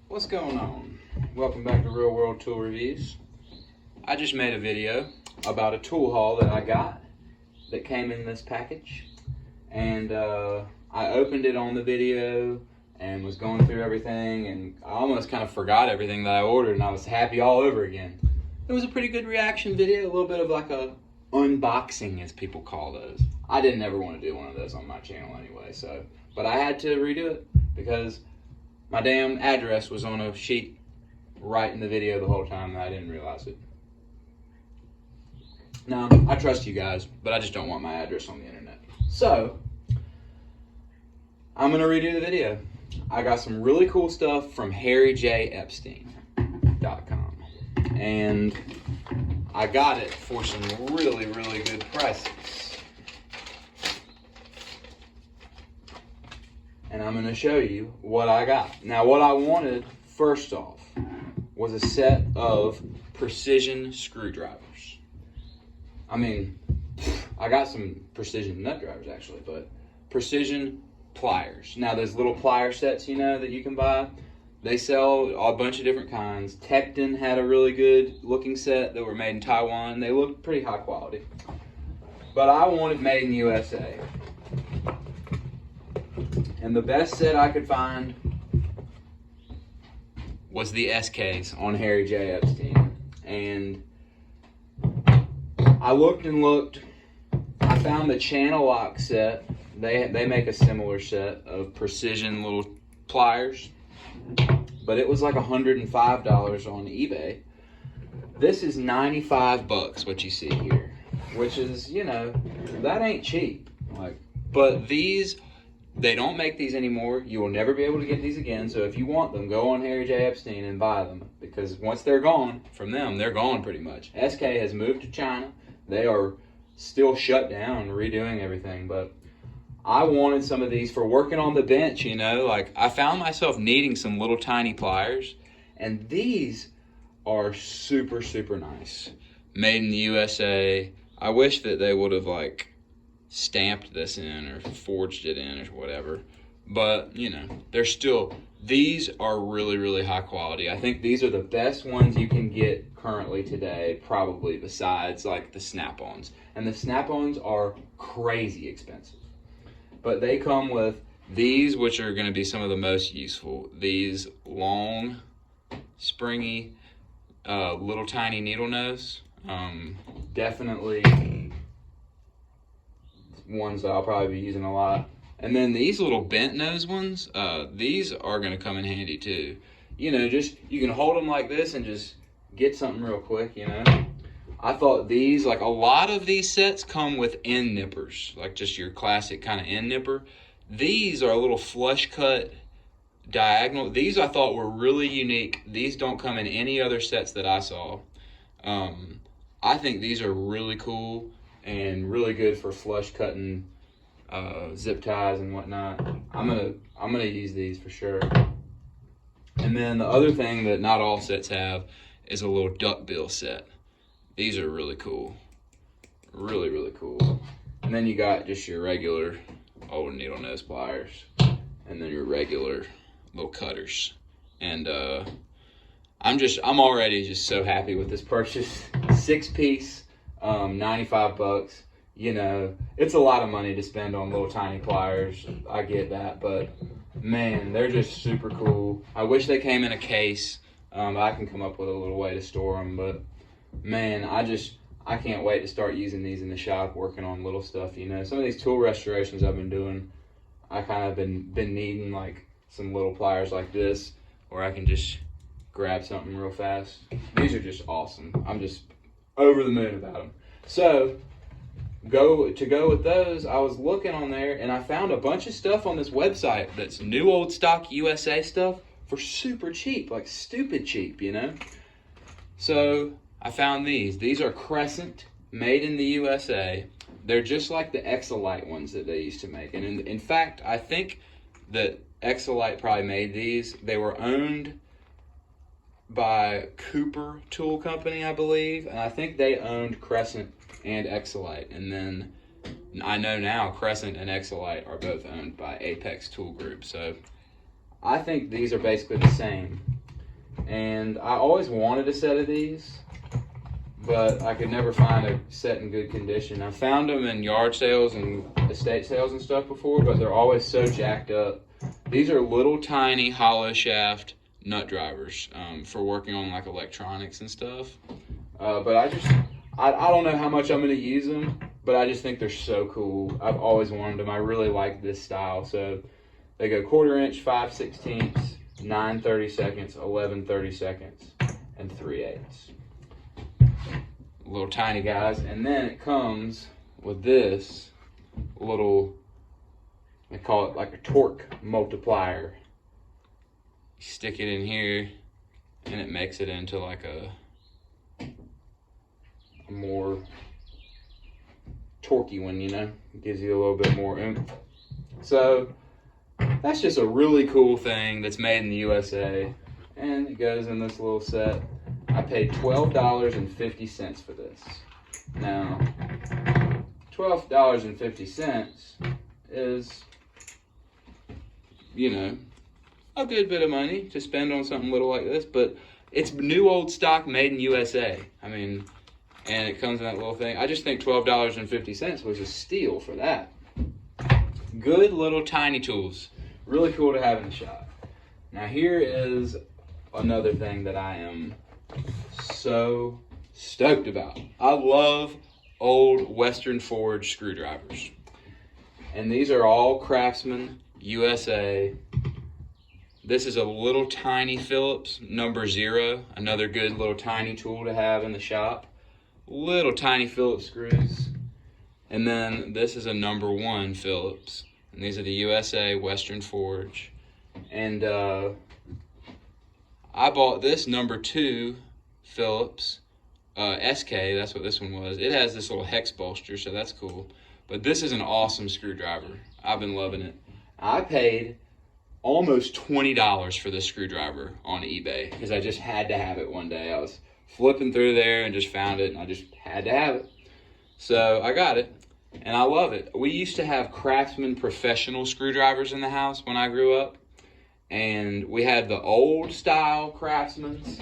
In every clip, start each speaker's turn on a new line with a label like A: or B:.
A: What's going on? Welcome back to Real World Tool Reviews. I just made a video about a tool haul that I got that came in this package, and I opened it on the video and was going through everything, and I almost kind of forgot everything that I ordered, and I was happy all over again. It was a pretty good reaction video, a little bit of like a unboxing, as people call those. I didn't ever want to do one of those on my channel anyway, but I had to redo it because my damn address was on a sheet right in the video the whole time and I didn't realize it. Now, I trust you guys, but I just don't want my address on the internet. So, I'm going to redo the video. I got some really cool stuff from HJEpstein.com. And I got it for some really, really good prices. And I'm going to show you what I got. Now, what I wanted, first off, was a set of precision screwdrivers. I mean, I got some precision nut drivers actually, but precision pliers. Now, there's little plier sets, you know, that you can buy. They sell a bunch of different kinds. Tekton had a really good looking set that were made in Taiwan. They looked pretty high quality. But I wanted made in the USA. And the best set I could find was the SKs on Harry J. Epstein. And I looked and looked. I found the channel lock set. They make a similar set of precision little pliers. But it was like $105 on eBay. This is 95 bucks, what you see here. Which is, you know, that ain't cheap. But these, they don't make these anymore. You will never be able to get these again. So if you want them, go on Harry J. Epstein and buy them. Because once they're gone from them, they're gone pretty much. SK has moved to China. They are still shut down, redoing everything. But I wanted some of these for working on the bench, you know. Like, I found myself needing some little tiny pliers. And these are super, super nice. Made in the USA. I wish that they would have, like, stamped this in or forged it in or whatever, but you know, they're still, these are really, really high quality. I think these are the best ones you can get currently today, probably, besides like the snap-ons. And the snap-ons are crazy expensive, but they come with these, which are going to be some of the most useful. These long, springy, little tiny needle nose, definitely ones that I'll probably be using a lot. And then these little bent nose ones, these are going to come in handy too. You know, just, you can hold them like this and just get something real quick, you know. I thought these, like a lot of these sets come with end nippers, like just your classic kind of end nipper. These are a little flush cut diagonal. These I thought were really unique. These don't come in any other sets that I saw. I think these are really cool and really good for flush cutting zip ties and whatnot. I'm gonna use these for sure. And then the other thing that not all sets have is a little duckbill set. These are really cool, really, really cool. And then you got just your regular old needle nose pliers, and then your regular little cutters. And I'm already just so happy with this purchase. 6-piece. 95 bucks, you know, it's a lot of money to spend on little tiny pliers. I get that, but man, they're just super cool. I wish they came in a case. I can come up with a little way to store them, but man, I can't wait to start using these in the shop, working on little stuff, you know. Some of these tool restorations I've been doing, I kind of been needing like some little pliers like this, where I can just grab something real fast. These are just awesome. I'm just over the moon about them. So, go with those, I was looking on there and I found a bunch of stuff on this website that's new old stock USA stuff for super cheap, like stupid cheap, you know. So I found these. These are Crescent, made in the USA. They're just like the Exolite ones that they used to make. And in fact, I think that Exolite probably made these. They were owned by Cooper Tool Company, I believe, and I think they owned Crescent and Exolite. And then I know now Crescent and Exolite are both owned by Apex Tool Group. So I think these are basically the same. And I always wanted a set of these, but I could never find a set in good condition. I found them in yard sales and estate sales and stuff before, but they're always so jacked up. These are little tiny hollow shaft nut drivers for working on like electronics and stuff. But I don't know how much I'm going to use them, but I just think they're so cool. I've always wanted them. I really like this style. So they go 1/4 inch, 5/16, 9 32nds, 11 32nds, and 3/8. Little tiny guys. And then it comes with this little, they call it like a torque multiplier. You stick it in here and it makes it into like a more torquey one, you know. It gives you a little bit more oomph. So that's just a really cool thing that's made in the USA, and it goes in this little set. I paid $12.50 for this. Now, $12.50 is, you know, a good bit of money to spend on something little like this, but it's new old stock made in USA. I mean, and it comes in that little thing. I just think $12.50 was a steal for that. Good little tiny tools. Really cool to have in the shop. Now here is another thing that I am so stoked about. I love old Western Forge screwdrivers. And these are all Craftsman USA. This is a little tiny Phillips number 0, another good little tiny tool to have in the shop. Little tiny Phillips screws. And then this is a number 1 Phillips. And these are the USA Western Forge. And I bought this number 2 Phillips SK, that's what this one was. It has this little hex bolster, so that's cool. But this is an awesome screwdriver. I've been loving it. I paid almost $20 for this screwdriver on eBay because I just had to have it one day. I was flipping through there and just found it, and I just had to have it. So I got it, and I love it. We used to have Craftsman professional screwdrivers in the house when I grew up, and we had the old style Craftsman's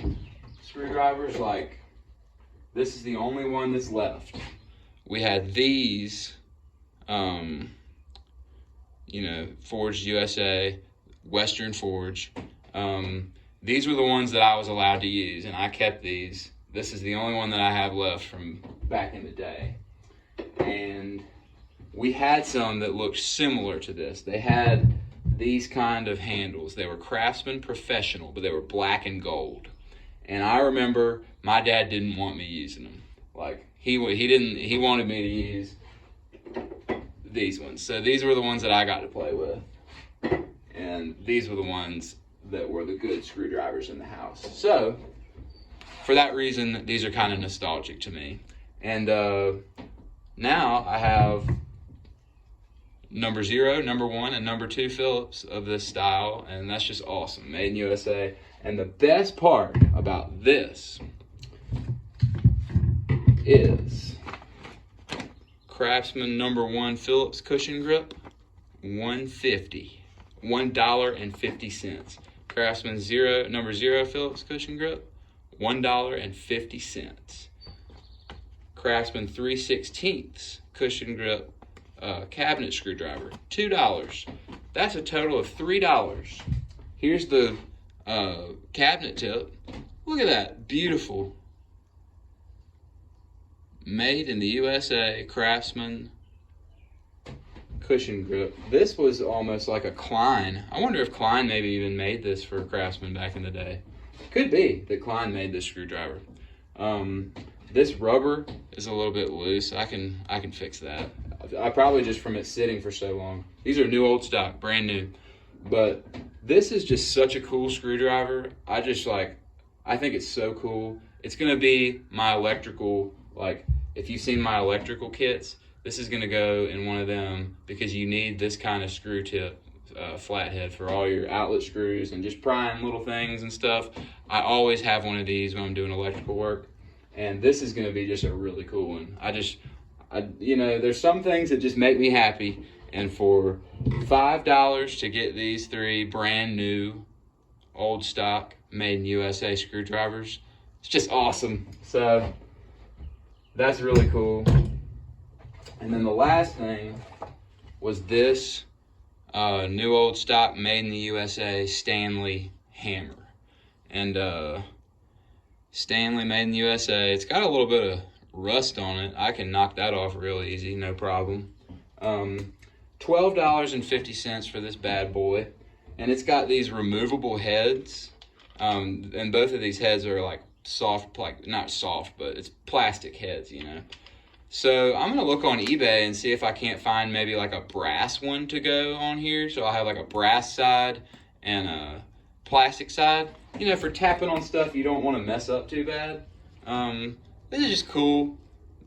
A: screwdrivers. Like, this is the only one that's left. We had these, you know, Forged USA, Western Forge. These were the ones that I was allowed to use, and I kept these. This is the only one that I have left from back in the day. And we had some that looked similar to this. They had these kind of handles. They were Craftsman Professional, but they were black and gold. And I remember my dad didn't want me using them. Like, he wanted me to use these ones. So these were the ones that I got to play with. And these were the ones that were the good screwdrivers in the house. So, for that reason, these are kind of nostalgic to me. And now I have number 0, number 1, and number 2 Phillips of this style, and that's just awesome. Made in USA. And the best part about this is Craftsman number 1 Phillips cushion grip, $1.50. Craftsman number 0 Phillips cushion grip, $1.50. Craftsman 3/16 cushion grip cabinet screwdriver, $2. That's a total of $3. Here's the cabinet tip. Look at that, beautiful. Made in the USA, Craftsman cushion grip. This was almost like a Klein. I wonder if Klein maybe even made this for Craftsman back in the day. Could be that Klein made this screwdriver. This rubber is a little bit loose. I can fix that. I probably just from it sitting for so long. These are new old stock, brand new. But this is just such a cool screwdriver. I think it's so cool. It's gonna be my electrical, like, if you've seen my electrical kits, this is gonna go in one of them because you need this kind of screw tip flathead for all your outlet screws and just prying little things and stuff. I always have one of these when I'm doing electrical work, and this is gonna be just a really cool one. You know, there's some things that just make me happy, and for $5 to get these 3 brand new old stock, made in USA screwdrivers. It's just awesome. So that's really cool. And then the last thing was this new old stock, made in the USA Stanley hammer. And Stanley, made in the USA. It's got a little bit of rust on it. I can knock that off real easy, no problem. $12.50 for this bad boy. And it's got these removable heads. And both of these heads are like soft, like not soft, but it's plastic heads, you know. So I'm gonna look on eBay and see if I can't find maybe like a brass one to go on here. So I'll have like a brass side and a plastic side. You know, for tapping on stuff you don't want to mess up too bad. This is just cool.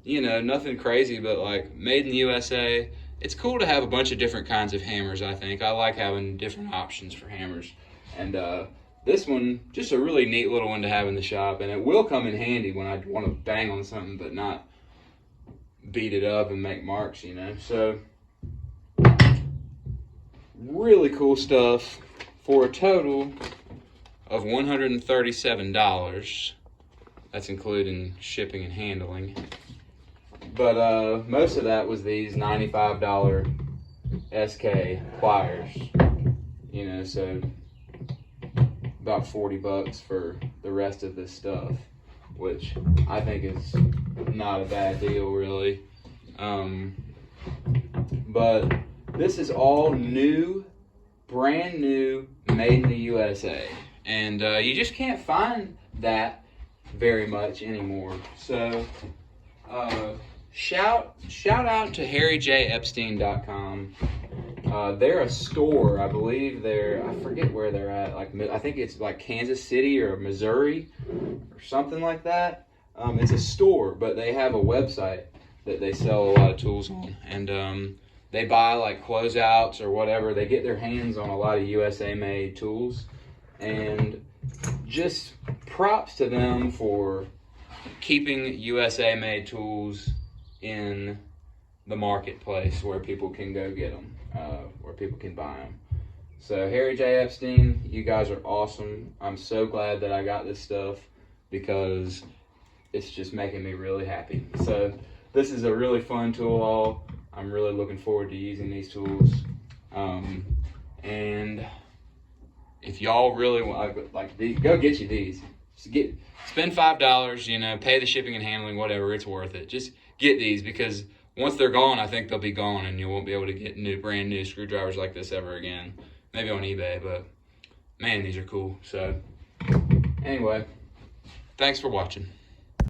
A: You know, nothing crazy, but like made in the USA. It's cool to have a bunch of different kinds of hammers, I think. I like having different options for hammers. And this one, just a really neat little one to have in the shop. And it will come in handy when I want to bang on something but not beat it up and make marks, you know. So, really cool stuff for a total of $137. That's including shipping and handling. But most of that was these $95 SK pliers, you know, so about $40 for the rest of this stuff, which I think is not a bad deal, really. But this is all new, brand new, made in the USA, and you just can't find that very much anymore. So shout out to HarryJEpstein.com. They're a store, I believe. I forget where they're at. Like, I think it's like Kansas City or Missouri or something like that. It's a store, but they have a website that they sell a lot of tools on, and they buy like closeouts or whatever. They get their hands on a lot of USA made tools, and just props to them for keeping USA made tools in the marketplace where people can go get them, where people can buy them. So Harry J. Epstein, you guys are awesome. I'm so glad that I got this stuff because it's just making me really happy. So this is a really fun tool haul. I'm really looking forward to using these tools. And if y'all really want, like, go get you these. Spend $5, you know, pay the shipping and handling, whatever, it's worth it. Just get these, because once they're gone, I think they'll be gone and you won't be able to get brand new screwdrivers like this ever again. Maybe on eBay, but man, these are cool. So anyway, thanks for watching.